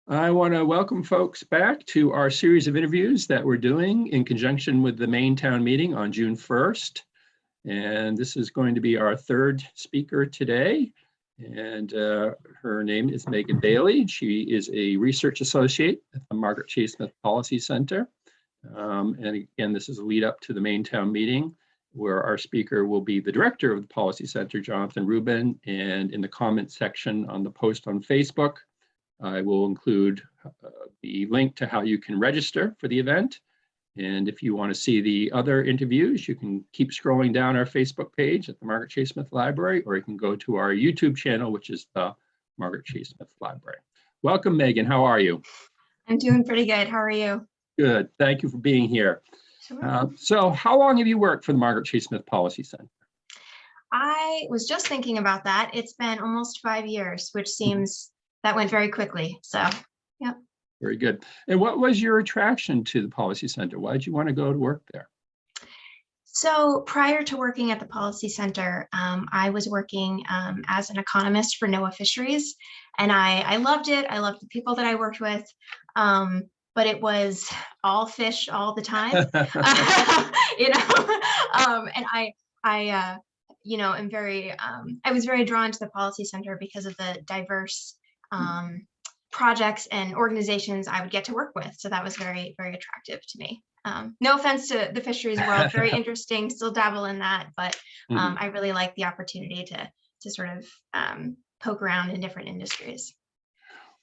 I want to welcome folks back to our series of interviews that we're doing in conjunction with the Maine town meeting on June 1st. And this is going to be our third speaker today. And her name is Megan Bailey. She is a research associate at the Margaret Chase Smith Policy Center. And again, this is a lead up to the Maine town meeting, where our speaker will be the director of the Policy Center, Jonathan Rubin. And in the comment section on the post on Facebook, I will include the link to how you can register for the event. And if you want to see the other interviews, you can keep scrolling down our Facebook page at the Margaret Chase Smith Library, or you can go to our YouTube channel, which is the Margaret Chase Smith Library. Welcome, Megan. How are you? I'm doing pretty good. How are you? Good. Thank you for being here. Sure. So how long have you worked for the Margaret Chase Smith Policy Center? I was just thinking about that. It's been almost 5 years, which seems that went very quickly. So, yeah. Very good. And what was your attraction to the Policy Center? Why did you want to go to work there? So prior to working at the Policy Center, I was working as an economist for NOAA Fisheries, and I loved it. I loved the people that I worked with, but it was all fish all the time, and I was very drawn to the Policy Center because of the diverse projects and organizations I would get to work with. So that was very, very attractive to me. No offense to the fisheries world, very interesting, still dabble in that, but I really like the opportunity to sort of poke around in different industries.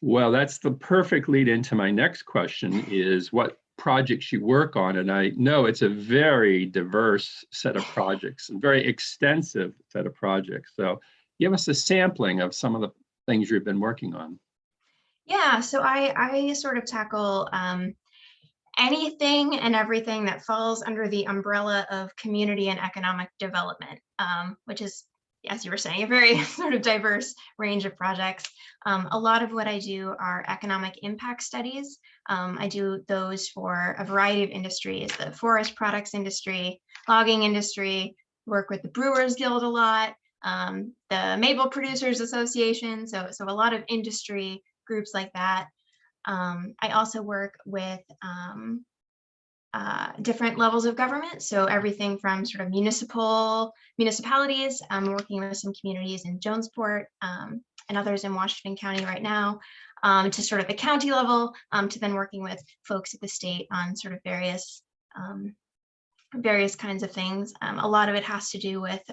Well, that's the perfect lead into my next question is what projects you work on. And I know it's a very diverse set of projects and very extensive set of projects. So give us a sampling of some of the things you've been working on. Yeah, so I sort of tackle anything and everything that falls under the umbrella of community and economic development, which is, as you were saying, a very sort of diverse range of projects. A lot of what I do are economic impact studies. I do those for a variety of industries, the forest products industry, logging industry, work with the Brewers Guild a lot, the Maple Producers Association, so a lot of industry groups like that. I also work with different levels of government, so everything from sort of municipalities. I'm working with some communities in Jonesport and others in Washington County right now, to sort of the county level, to then working with folks at the state on sort of various kinds of things. A lot of it has to do with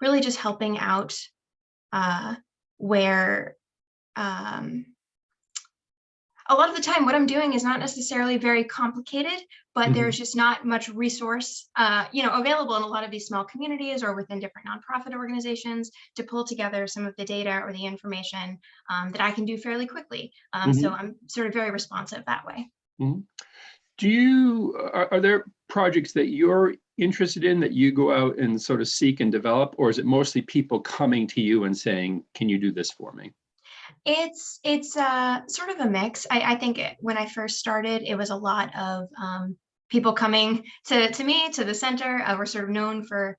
really just helping out where a lot of the time what I'm doing is not necessarily very complicated, but there's just not much resource available in a lot of these small communities or within different nonprofit organizations to pull together some of the data or the information that I can do fairly quickly. So I'm sort of very responsive that way. Are there projects that you're interested in that you go out and sort of seek and develop, or is it mostly people coming to you and saying, can you do this for me? It's sort of a mix. I think when I first started, it was a lot of people coming to me, to the center. We're sort of known for,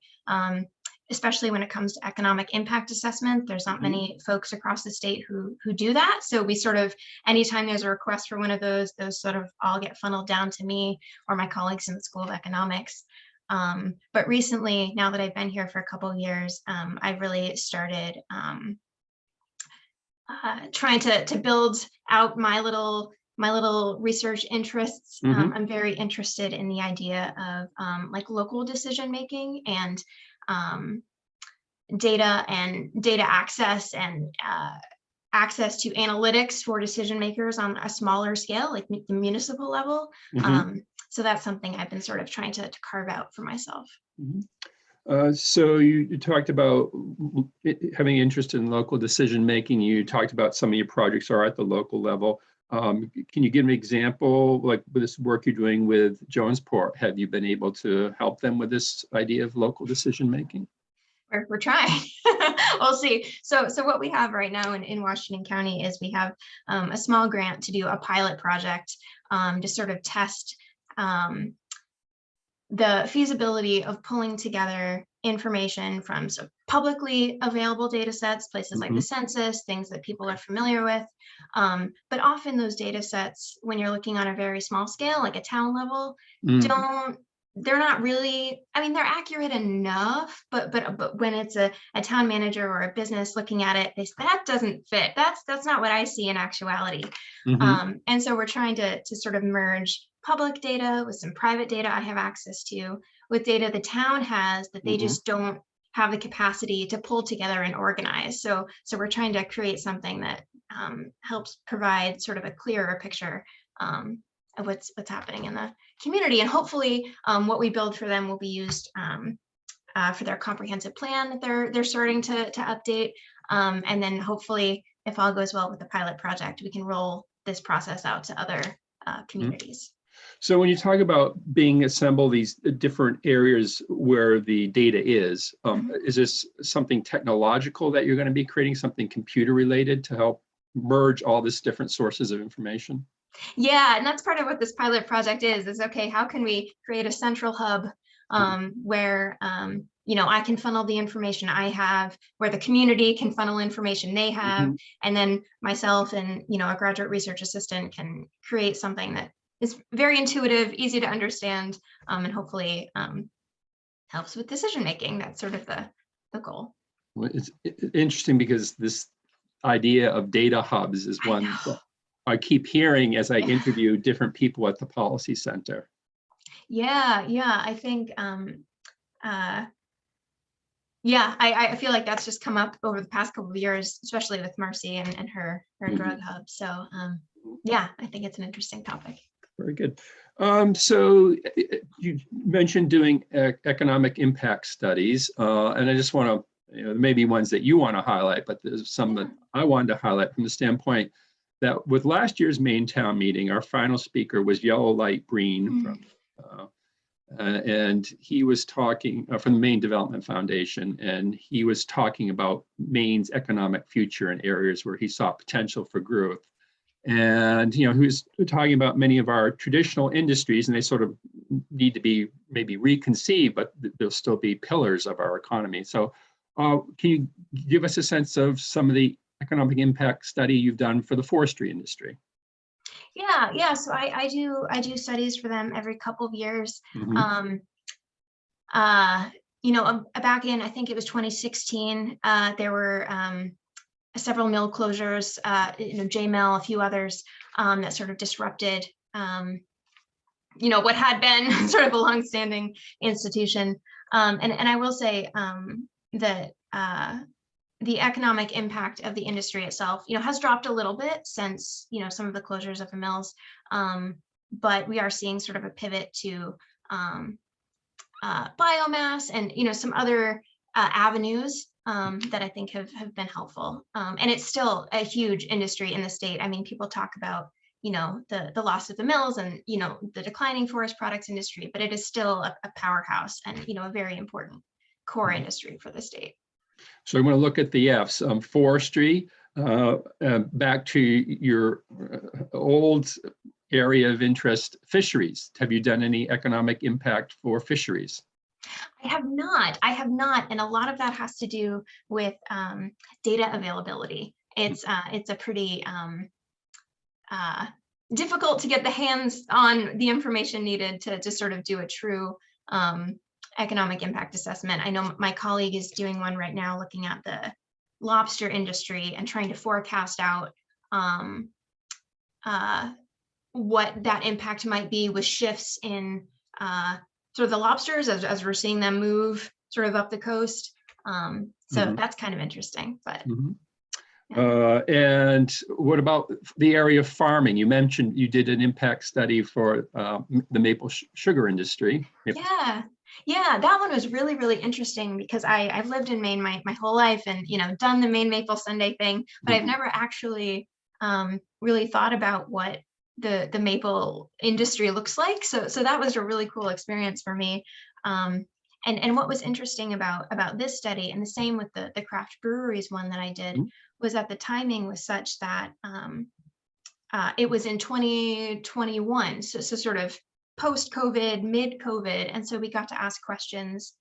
especially when it comes to economic impact assessment, there's not many folks across the state who do that. So we sort of, anytime there's a request for one of those sort of all get funneled down to me or my colleagues in the School of Economics. But recently, now that I've been here for a couple of years, I've really started trying to build out my little research interests. I'm very interested in the idea of like local decision making and data access and access to analytics for decision makers on a smaller scale, like the municipal level. So that's something I've been sort of trying to carve out for myself. So you talked about having interest in local decision making. You talked about some of your projects are at the local level. Can you give an example, like with this work you're doing with Jonesport? Have you been able to help them with this idea of local decision making? We're trying. We'll see. So what we have right now in Washington County is we have a small grant to do a pilot project to sort of test the feasibility of pulling together information from publicly available data sets, places like the census, things that people are familiar with. But often those data sets, when you're looking on a very small scale, like a town level, they're not really, I mean, they're accurate enough, but when it's a town manager or a business looking at it, that doesn't fit. That's not what I see in actuality. And so we're trying to sort of merge public data with some private data I have access to, with data the town has that they just don't have the capacity to pull together and organize. So we're trying to create something that helps provide sort of a clearer picture of what's happening in the community. And hopefully what we build for them will be used for their comprehensive plan that they're starting to update. And then hopefully, if all goes well with the pilot project, we can roll this process out to other communities. So when you talk about being assemble these different areas where the data is this something technological that you're going to be creating, something computer related to help merge all these different sources of information? Yeah, and that's part of what this pilot project is okay, how can we create a central hub where I can funnel the information I have, where the community can funnel information they have, and then myself and a graduate research assistant can create something that is very intuitive, easy to understand, and hopefully helps with decision making. That's sort of the goal. Well, it's interesting because this idea of data hubs is one that I keep hearing as I interview different people at the Policy Center. Yeah, I think I feel like that's just come up over the past couple of years, especially with Marcy and her drug hub. So yeah, I think it's an interesting topic. Very good. So you mentioned doing economic impact studies, and I just want to, maybe ones that you want to highlight, but there's some that I wanted to highlight from the standpoint that with last year's Maine town meeting, our final speaker was Yellow Light Green from and he was talking from the Maine Development Foundation, and he was talking about Maine's economic future in areas where he saw potential for growth. And he was talking about many of our traditional industries, and they sort of need to be maybe reconceived, but they'll still be pillars of our economy. So can you give us a sense of some of the economic impact study you've done for the forestry industry? Yeah. So I do studies for them every couple of years. Back in, I think it was 2016, there were several mill closures, J-Mill, a few others that sort of disrupted, what had been sort of a longstanding institution. And I will say that the economic impact of the industry itself, has dropped a little bit since, some of the closures of the mills. But we are seeing sort of a pivot to biomass and, some other avenues that I think have been helpful. And it's still a huge industry in the state. I mean, people talk about, the loss of the mills and, the declining forest products industry, but it is still a powerhouse and, a very important core industry for the state. So I'm going to look at the F's, forestry, back to your old area of interest, fisheries. Have you done any economic impact for fisheries? I have not. And a lot of that has to do with data availability. It's a pretty difficult to get the hands on the information needed to sort of do a true economic impact assessment. I know my colleague is doing one right now looking at the lobster industry and trying to forecast out what that impact might be with shifts in sort of the lobsters as we're seeing them move sort of up the coast. So that's kind of interesting. But and what about the area of farming? You mentioned you did an impact study for the maple sugar industry. Yeah, that one was really, really interesting because I've lived in Maine my whole life and, done the Maine Maple Sunday thing, but I've never actually really thought about what the maple industry looks like. So that was a really cool experience for me. And what was interesting about this study, and the same with the craft breweries one that I did, was that the timing was such that it was in 2021. So sort of post-COVID, mid-COVID. And so we got to ask questions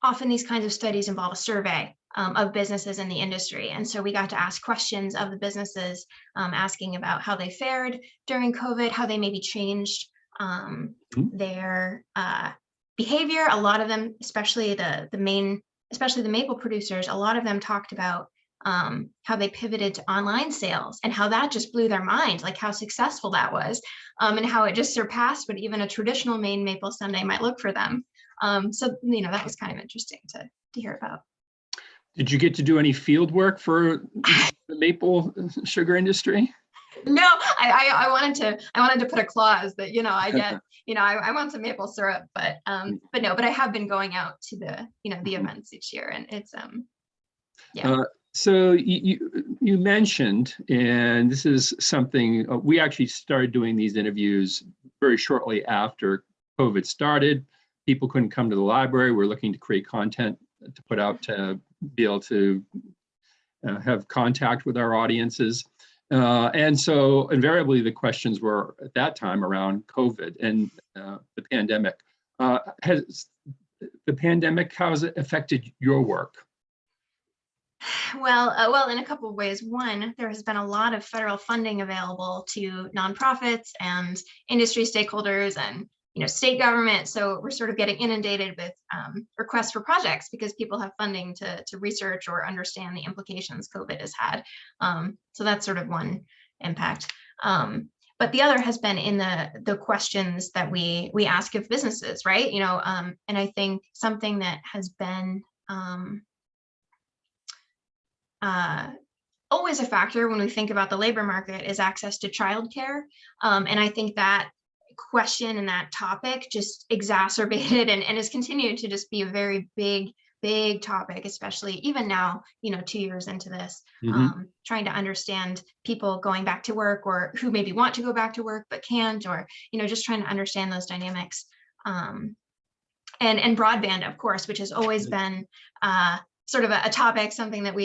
often these kinds of studies involve a survey of businesses in the industry. And so we got to ask questions of the businesses, asking about how they fared during COVID, how they maybe changed their behavior. A lot of them, especially the maple producers, a lot of them talked about how they pivoted to online sales and how that just blew their mind, like how successful that was, and how it just surpassed what even a traditional Maine maple sundae might look for them. So, that was kind of interesting to hear about. Did you get to do any field work for the maple sugar industry? No, I wanted to put a clause that, I get, I want some maple syrup, but no, but I have been going out to the events each year, and it's, yeah. So you mentioned, and this is something, we actually started doing these interviews very shortly after COVID started. People couldn't come to the library. We're looking to create content to put out to be able to have contact with our audiences. And so invariably the questions were at that time around COVID and the pandemic. Has the pandemic, how has it affected your work? Well, in a couple of ways. One, there has been a lot of federal funding available to nonprofits and industry stakeholders and state government. So we're sort of getting inundated with requests for projects because people have funding to research or understand the implications COVID has had. So that's sort of one impact. But the other has been in the questions that we ask of businesses, right? And I think something that has been always a factor when we think about the labor market is access to childcare. And I think that question and that topic just exacerbated and has continued to just be a very big topic, especially even now, 2 years into this, trying to understand people going back to work or who maybe want to go back to work but can't, or, just trying to understand those dynamics. And broadband, of course, which has always been sort of a topic, something that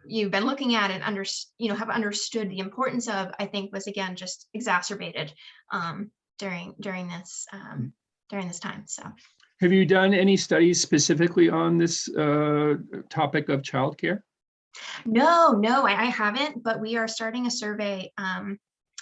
you've been looking at and have understood the importance of, I think was again just exacerbated during this time. So, have you done any studies specifically on this topic of childcare? No, I haven't, but we are starting a survey.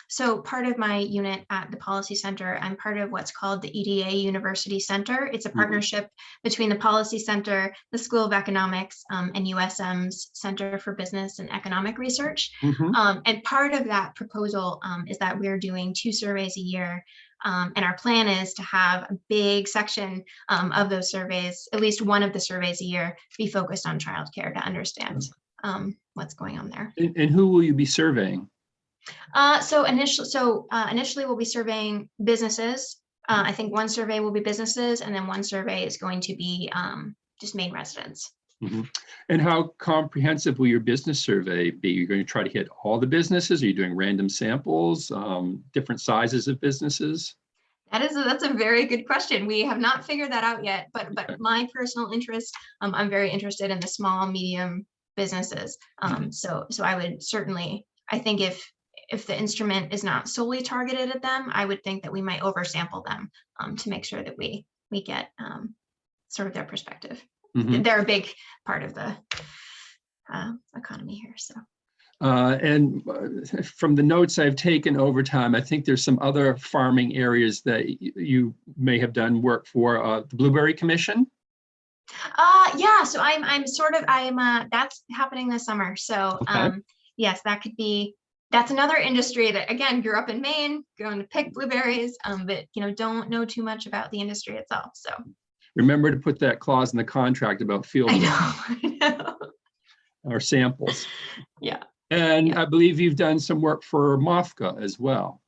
So part of my unit at the Policy Center, I'm part of what's called the EDA University Center. It's a partnership between the Policy Center, the School of Economics, and USM's Center for Business and Economic Research. And part of that proposal is that we're doing 2 surveys a year. And our plan is to have a big section of those surveys, at least one of the surveys a year, be focused on childcare to understand what's going on there. And who will you be surveying? So initially we'll be surveying businesses. I think one survey will be businesses, and then one survey is going to be just Maine residents. And how comprehensive will your business survey be? You're going to try to hit all the businesses? Are you doing random samples, different sizes of businesses? That's a very good question. We have not figured that out yet, but my personal interest, I'm very interested in the small, medium businesses. So I would certainly, I think if the instrument is not solely targeted at them, I would think that we might oversample them to make sure that we get sort of their perspective. They're a big part of the economy here. So. And from the notes I've taken over time, I think there's some other farming areas that you may have done work for. The Blueberry Commission. Yeah. So that's happening this summer. So yes, that's another industry that again grew up in Maine, going to pick blueberries, but don't know too much about the industry itself. So. Remember to put that clause in the contract about field I know. or samples. Yeah. And I believe you've done some work for MOFGA as well.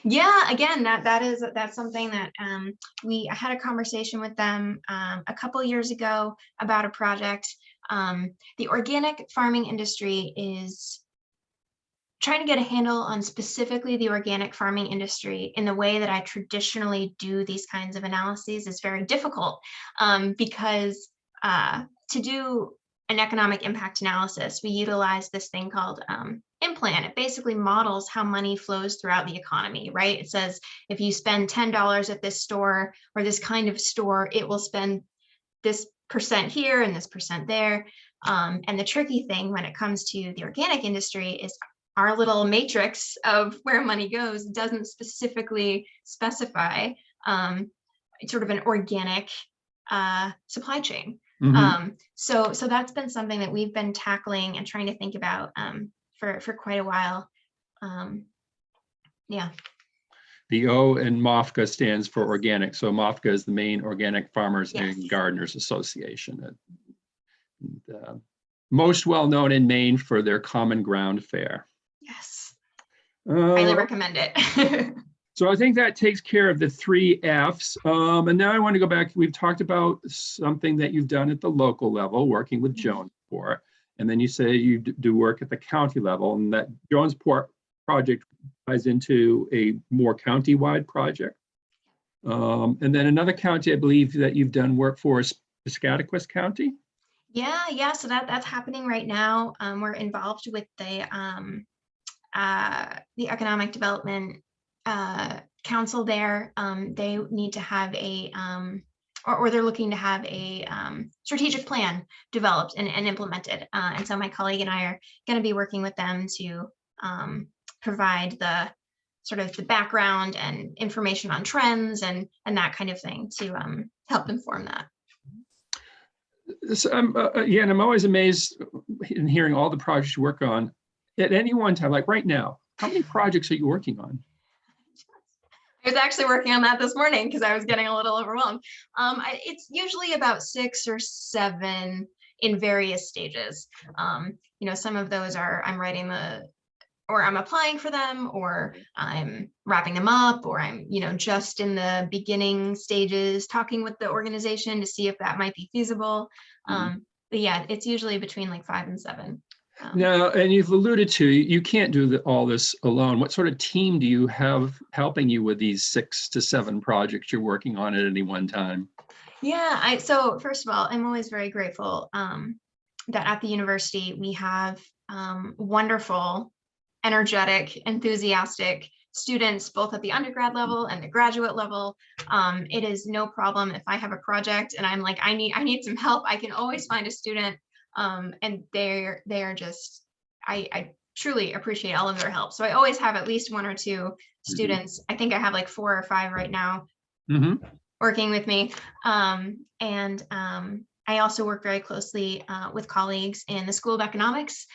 Yeah, again, that's something that I had a conversation with them a couple years ago about a project. The organic farming industry is trying to get a handle on specifically the organic farming industry in the way that I traditionally do these kinds of analyses is very difficult because to do an economic impact analysis, we utilize this thing called implant. It basically models how money flows throughout the economy, right? It says if you spend $10 at this store or this kind of store, it will spend this percent here and this percent there. And the tricky thing when it comes to the organic industry is our little matrix of where money goes doesn't specifically specify sort of an organic supply chain. So that's been something that we've been tackling and trying to think about for quite a while. Yeah. The O in MOFGA stands for organic. So MOFGA is the Maine Organic Farmers and Gardeners Association. Most well known in Maine for their Common Ground Fair. Yes. Highly Uh, recommend it. So I think that takes care of the 3 Fs. And now I want to go back. We've talked about something that you've done at the local level, working with Jonesport. And then you say you do work at the county level, and that Jonesport project ties into a more county-wide project. And then another county, I believe, that you've done work for is Piscataquis County. Yeah. So that's happening right now. We're involved with the Economic Development Council there. They need to have a or they're looking to have a strategic plan developed and implemented. And so my colleague and I are going to be working with them to provide the sort of the background and information on trends and that kind of thing to help inform that. So again, I'm always amazed in hearing all the projects you work on at any one time, like right now. How many projects are you working on? I was actually working on that this morning because I was getting a little overwhelmed. It's usually about 6 or 7 in various stages. Some of those are I'm writing or I'm applying for them, or I'm wrapping them up, or I'm, just in the beginning stages talking with the organization to see if that might be feasible. But yeah, it's usually between like 5 and 7. Now, and you've alluded to, you can't do all this alone. What sort of team do you have helping you with these 6 to 7 projects you're working on at any one time? Yeah, so first of all, I'm always very grateful that at the university we have wonderful, energetic, enthusiastic students, both at the undergrad level and the graduate level. It is no problem if I have a project and I'm like, I need some help. I can always find a student. And they are just, I truly appreciate all of their help. So I always have at least 1 or 2 students. I think I have like 4 or 5 right now working with me. I also work very closely with colleagues in the School of Economics.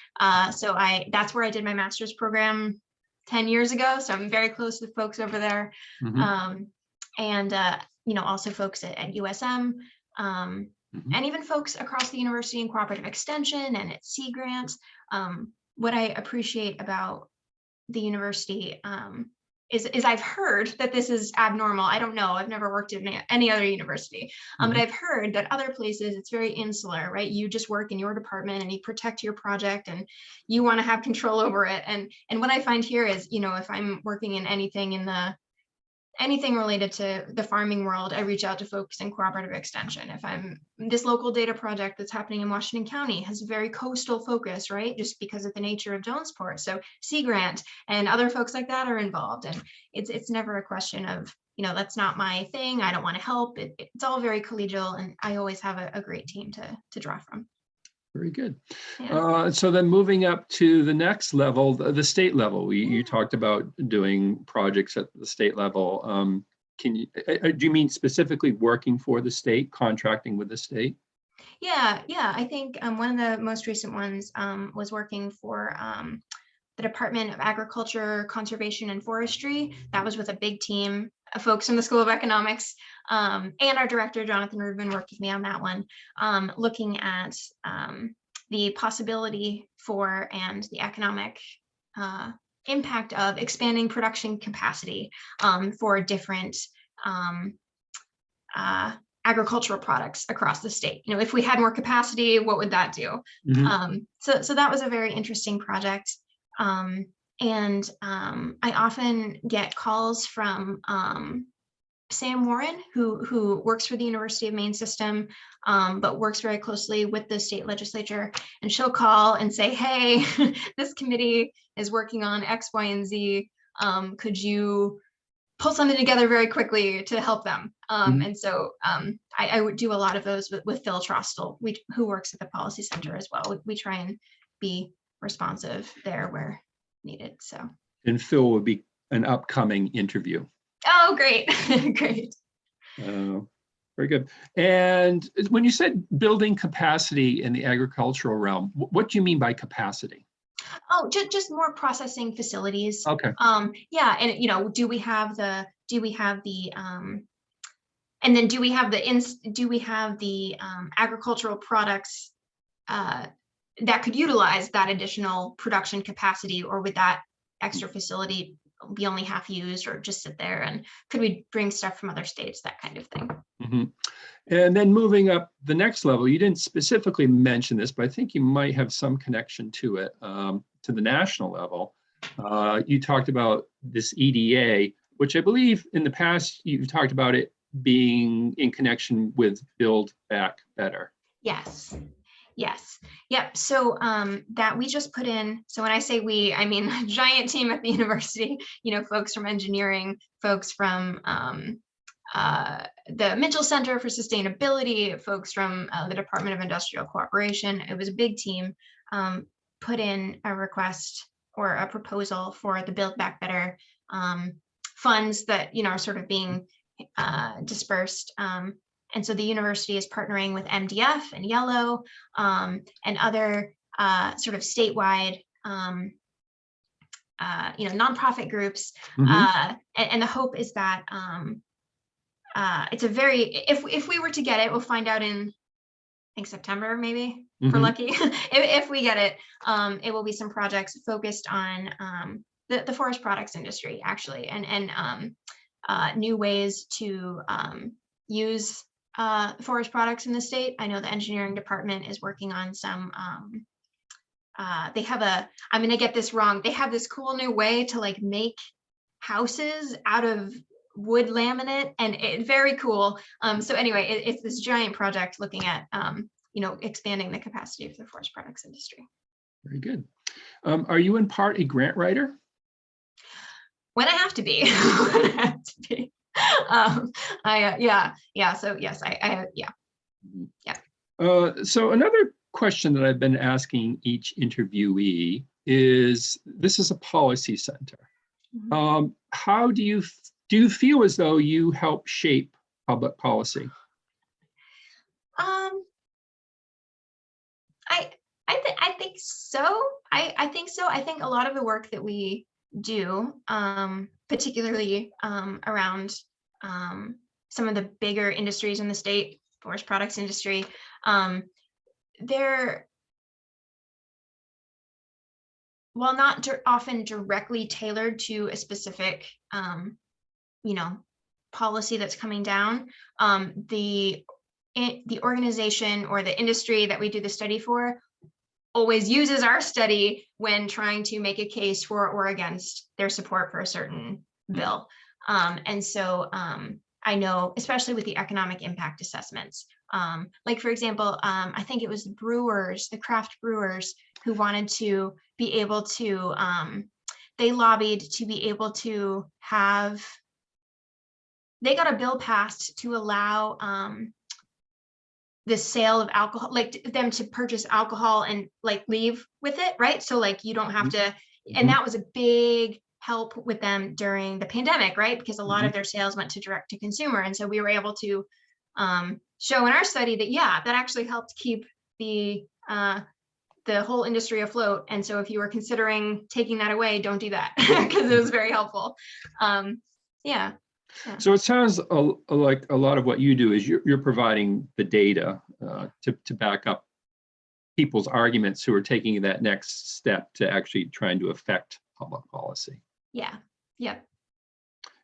So that's where I did my master's program 10 years ago. So I'm very close with folks over there. Also folks at USM. And even folks across the university in cooperative extension and at Sea Grant. What I appreciate about the university is I've heard that this is abnormal. I don't know. I've never worked at any other university, but I've heard that other places it's very insular, right? You just work in your department and you protect your project and you want to have control over it. And what I find here is, if I'm working in anything related to the farming world, I reach out to folks in cooperative extension. If I'm this local data project that's happening in Washington County has a very coastal focus, right? Just because of the nature of Jonesport. So Sea Grant and other folks like that are involved. And it's never a question of, that's not my thing. I don't want to help. It's all very collegial. And I always have a great team to draw from. Very good. Yeah. So then moving up to the next level, the state level, you talked about doing projects at the state level. Do you mean specifically working for the state, contracting with the state? Yeah. I think one of the most recent ones was working for the Department of Agriculture, Conservation, and Forestry. That was with a big team of folks from the School of Economics. And our director, Jonathan Rubin, worked with me on that one, looking at the possibility for and the economic impact of expanding production capacity for different agricultural products across the state. If we had more capacity, what would that do? So that was a very interesting project. I often get calls from Sam Warren, who works for the University of Maine system, but works very closely with the state legislature. And she'll call and say, hey, this committee is working on X, Y, and Z. Could you pull something together very quickly to help them. Mhm. And so I would do a lot of those with Phil Trostel, who works at the Policy Center as well. We try and be responsive there where needed. So. And Phil will be an upcoming interview. Oh, great, great. Very good. And when you said building capacity in the agricultural realm, what do you mean by capacity? Oh, just more processing facilities. Okay. Yeah, and do we have the and then do we have the agricultural products that could utilize that additional production capacity, or would that extra facility be only half used or just sit there? And could we bring stuff from other states, that kind of thing? Mm-hmm. And then moving up the next level, you didn't specifically mention this, but I think you might have some connection to it, to the national level. You talked about this EDA, which I believe in the past you've talked about it being in connection with Build Back Better. Yes. Yes. Yep. So that we just put in. So when I say we, I mean a giant team at the university, folks from engineering, folks from the Mitchell Center for Sustainability, folks from the Department of Industrial Cooperation. It was a big team, put in a request or a proposal for the Build Back Better funds that, are sort of being dispersed. And so the university is partnering with MDF and Yellow and other sort of statewide nonprofit groups. Mm-hmm. And the hope is that it's a very, if we were to get it, we'll find out in, I think, September, maybe, if we're lucky. if we get it, it will be some projects focused on the forest products industry, actually, and new ways to use forest products in the state. I know the engineering department is working on some, they have I'm going to get this wrong. They have this cool new way to like make houses out of wood laminate, and it's very cool. So anyway, it's this giant project looking at, expanding the capacity of the forest products industry. Very good. Are you in part a grant writer? When I have to be. So yes, So another question that I've been asking each interviewee is, this is a policy center. Mm-hmm. How do you feel as though you help shape public policy? I think so. I think so. I think a lot of the work that we do, particularly around some of the bigger industries in the state, forest products industry, they're, while not often directly tailored to a specific, policy that's coming down, the organization or the industry that we do the study for always uses our study when trying to make a case for or against their support for a certain bill. And so I know, especially with the economic impact assessments, like, for example, I think it was the craft brewers who wanted to be able to, they lobbied to be able to have, they got a bill passed to allow the sale of alcohol, like them to purchase alcohol and like leave with it, right? So like you don't have to, and that was a big help with them during the pandemic, right? Because a lot of their sales went to direct to consumer. And so we were able to show in our study that, yeah, that actually helped keep the whole industry afloat. And so if you were considering taking that away, don't do that, because it was very helpful. Yeah. So it sounds like a lot of what you do is you're providing the data to back up people's arguments who are taking that next step to actually trying to affect public policy. Yeah. Yep.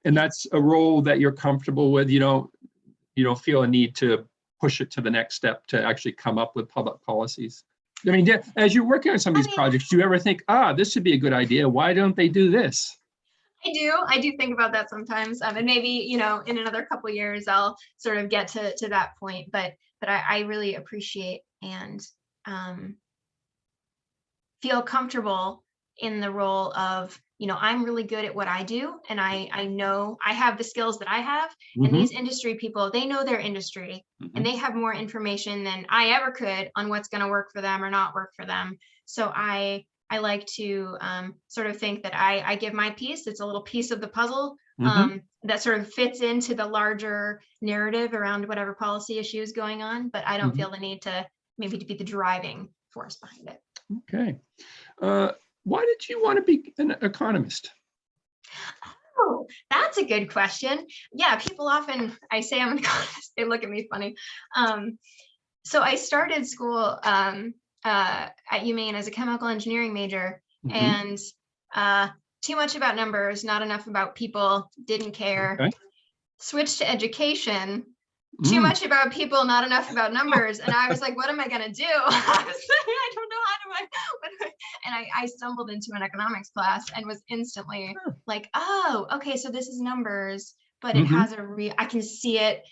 And that's a role that you're comfortable with. You don't feel a need to push it to the next step to actually come up with public policies. I mean, as you're working on some of these projects, do you ever think, this would be a good idea? Why don't they do this? I do think about that sometimes, and maybe in another couple of years I'll sort of get to that point. But I really appreciate and feel comfortable in the role of I'm really good at what I do, and I know I have the skills that I have, and Mhm. these industry people, they know their industry, and they have more information than I ever could on what's going to work for them or not work for them. So I like to sort of think that I give my piece. It's a little piece of the puzzle Mhm. that sort of fits into the larger narrative around whatever policy issue is going on, but I don't Mhm. feel the need to maybe to be the driving force behind it. Okay. Uh, why did you want to be an economist? Oh, that's a good question. Yeah, people often, I say I'm an economist, they look at me funny. So I started school at Maine as a chemical engineering major, Mhm. and too much about numbers, not enough about people, didn't care. Okay. Switched to education, too Mm. much about people, not enough about numbers. And I was like, what am I going to do? I don't know and I stumbled into an economics class and was instantly Sure. like, oh, okay, so this is numbers, but it Mhm. has I can see it.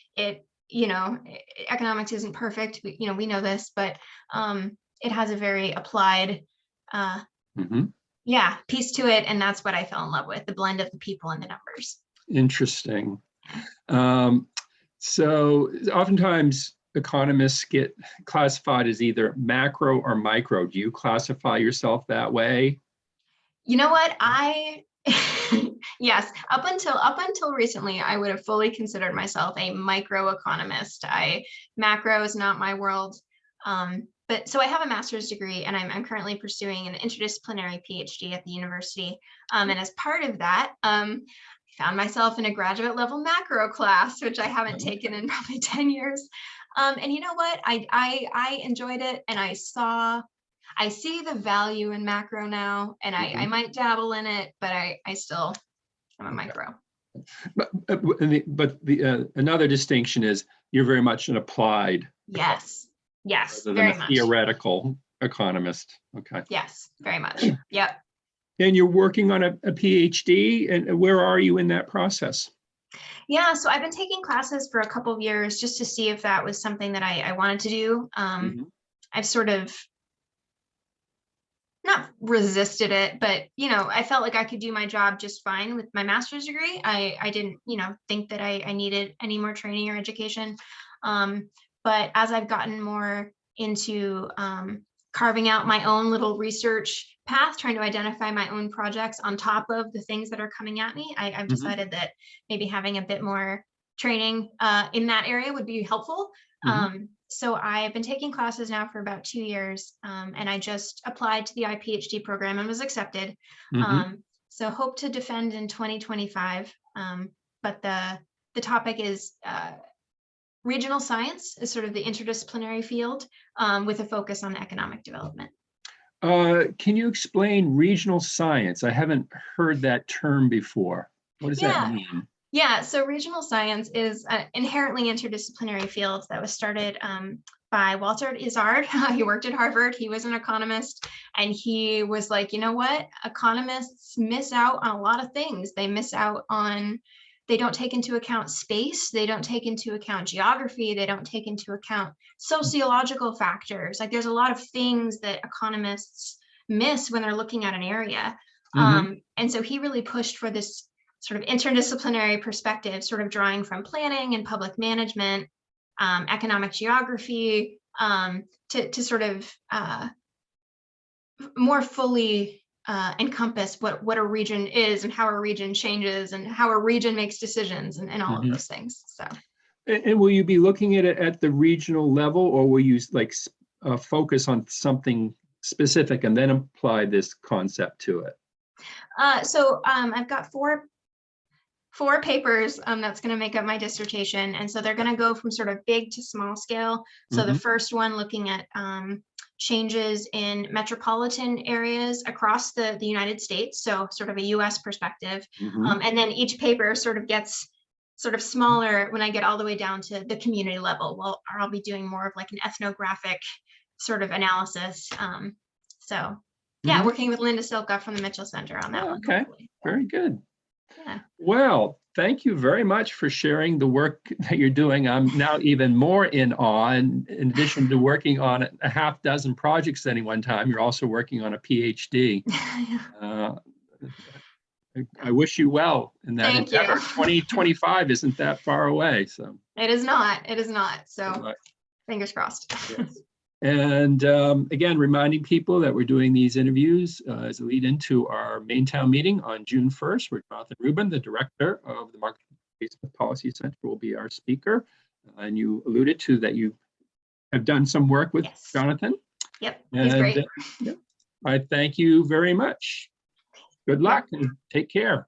Economics isn't perfect. We know this, but it has a very applied, uh, Mhm. piece to it. And that's what I fell in love with, the blend of the people and the numbers. Interesting. Um, so oftentimes economists get classified as either macro or micro. Do you classify yourself that way? You know what? Yes, up until recently, I would have fully considered myself a microeconomist. Macro is not my world. But so I have a master's degree, and I'm currently pursuing an interdisciplinary PhD at the university. And as part of that, I found myself in a graduate level macro class, which I haven't taken in probably 10 years. And you know what? I enjoyed it, and I see the value in macro now, and I Mhm. might dabble in it, but I still am a Okay. micro. But another distinction is you're very much an applied economist Yes. Yes, rather than a very much. theoretical economist. Okay. Yes, very much. Yep. And you're working on a PhD, and where are you in that process? Yeah, so I've been taking classes for a couple of years just to see if that was something that I wanted to do. Mhm. I've sort of not resisted it, but I felt like I could do my job just fine with my master's degree. I didn't, think that I needed any more training or education. Um, but as I've gotten more into carving out my own little research path, trying to identify my own projects on top of the things that are coming at me, I've Mhm. decided that maybe having a bit more training in that area would be helpful. Mhm. So I've been taking classes now for about 2 years, and I just applied to the iPhD program and was accepted. Mhm. So hope to defend in 2025. But the topic is regional science, is sort of the interdisciplinary field with a focus on economic development. Can you explain regional science? I haven't heard that term before. What does that Yeah, mean? Yeah, so regional science is an inherently interdisciplinary field that was started by Walter Izard. He worked at Harvard. He was an economist, and he was like, you know what? Economists miss out on a lot of things. They don't take into account space. They don't take into account geography. They don't take into account sociological factors. Like there's a lot of things that economists miss when they're looking at an area. Mhm. And so he really pushed for this sort of interdisciplinary perspective, sort of drawing from planning and public management, economic geography, to sort of more fully encompass what a region is and how a region changes and how a region makes decisions and all of Mhm. those things. So. And will you be looking at it at the regional level, or will you like focus on something specific and then apply this concept to it? So I've got four papers that's going to make up my dissertation. And so they're going to go from sort of big to small scale. So the Mhm. first one looking at changes in metropolitan areas across the United States. So sort of a US perspective. Mhm. And then each paper sort of gets sort of smaller when I get all the way down to the community level. Well, I'll be doing more of like an ethnographic sort of analysis. So yeah, Mhm. working with Linda Silka from the Mitchell Center on that Oh, one, okay, hopefully. very good. Yeah. Well, thank you very much for sharing the work that you're doing. I'm now even more in awe. And in addition to working on a half dozen projects at any one time, you're also working on a PhD. Yeah. Uh, I wish you well in that Thank you. endeavor. 2025 isn't that far away, so. It is not. It is not. Good So luck. fingers crossed. Yes. And again, reminding people that we're doing these interviews as a lead into our Maine Town meeting on June 1st, where Jonathan Rubin, the director of the Market Policy Center, will be our speaker. And you alluded to that you have done some work with Yes. Jonathan. Yep. He's And great. yeah, I thank you very much. Good luck and take care.